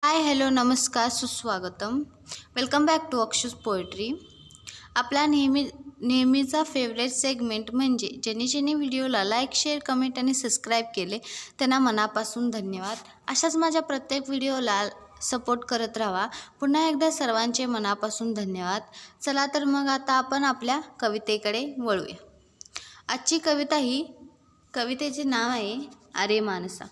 हाय hello नमस्कार सुस्वागतम. Welcome back to Akshu's poetry. आपला नेहमीचा फेवरेट सेगमेंट म्हणजे ज्यांनी व्हिडिओला लाईक शेअर कमेंट आणि सबस्क्राईब केले त्यांना मनापासून धन्यवाद. अशाच माझ्या प्रत्येक व्हिडिओला सपोर्ट करत राहा. पुन्हा एकदा सर्वांचे मनापासून धन्यवाद. चला तर मग आता आपण आपल्या कवितेकडे वळूया. आजची कवितेचे नाव आहे अरे माणसा.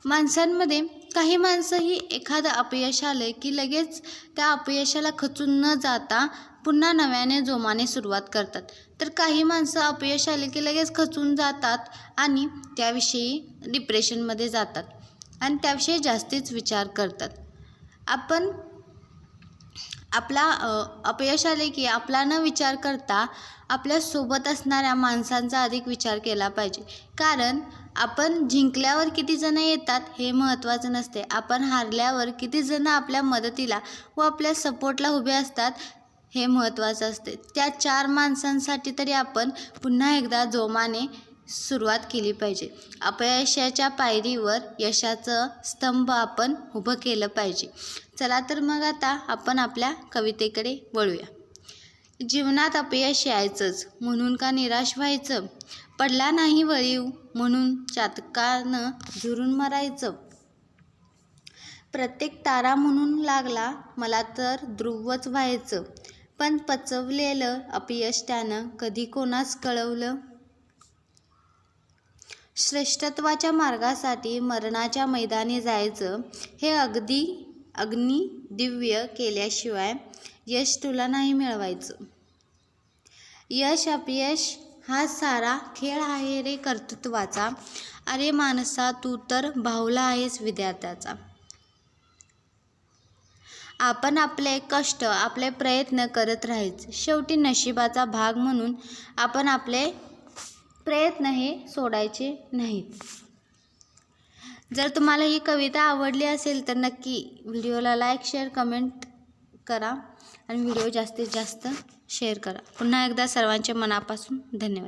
माणसांमध्ये काही माणसं ही एखादं अपयश आलं की लगेच त्या अपयशाला खचून न जाता पुन्हा नव्याने जोमाने सुरुवात करतात. तर काही माणसं अपयश आले की लगेच खचून जातात आणि त्याविषयी डिप्रेशनमध्ये जातात आणि त्याविषयी जास्तीच विचार करतात. आपण अपयश आले की आपला न विचार करता आपल्या सोबत असणाऱ्या माणसांचा अधिक विचार केला पाहिजे. कारण आपण जिंकल्यावर किती जण येतात हे महत्त्वाचं नसते, आपण हारल्यावर किती जण आपल्या मदतीला व आपल्या सपोर्टला उभे असतात हे महत्त्वाचं असते. त्या 4 माणसांसाठी तरी आपण पुन्हा एकदा जोमाने सुरुवात केली पाहिजे. अपयशाच्या पायरीवर यशाचं स्तंभ आपण उभं केलं पाहिजे. चला तर मग आता आपण आपल्या कवितेकडे वळूया. जीवनात अपयश यायचंच म्हणून का निराश व्हायचं, पडला नाही वळीव म्हणून चातकानं झुरून मरायचं. प्रत्येक तारा म्हणून लागला मला तर ध्रुवच व्हायचं, पण पचवलेलं अपयश त्यानं कधी कोणास कळवलं. श्रेष्ठत्वाच्या मार्गासाठी मरणाच्या मैदानी जायचं, हे अग्नी दिव्य केल्याशिवाय यश तुला नाही मिळवायचं. यश अपयश हा सारा खेळ आहे रे कर्तृत्वाचा, अरे माणसा तू तर बाहुला आहेस विधात्याचा. आपण आपले कष्ट आपले प्रयत्न करत राहायचे, शेवटी नशिबाचा भाग म्हणून आपण आपले प्रयत्न हे सोडायचे नाहीत. जर तुम्हाला ही कविता आवडली असेल तर नक्की व्हिडिओला लाईक शेअर कमेंट करा आणि व्हिडिओ जास्तीत जास्त शेअर करा. पुन्हा एकदा सर्वांचे मनापासून धन्यवाद.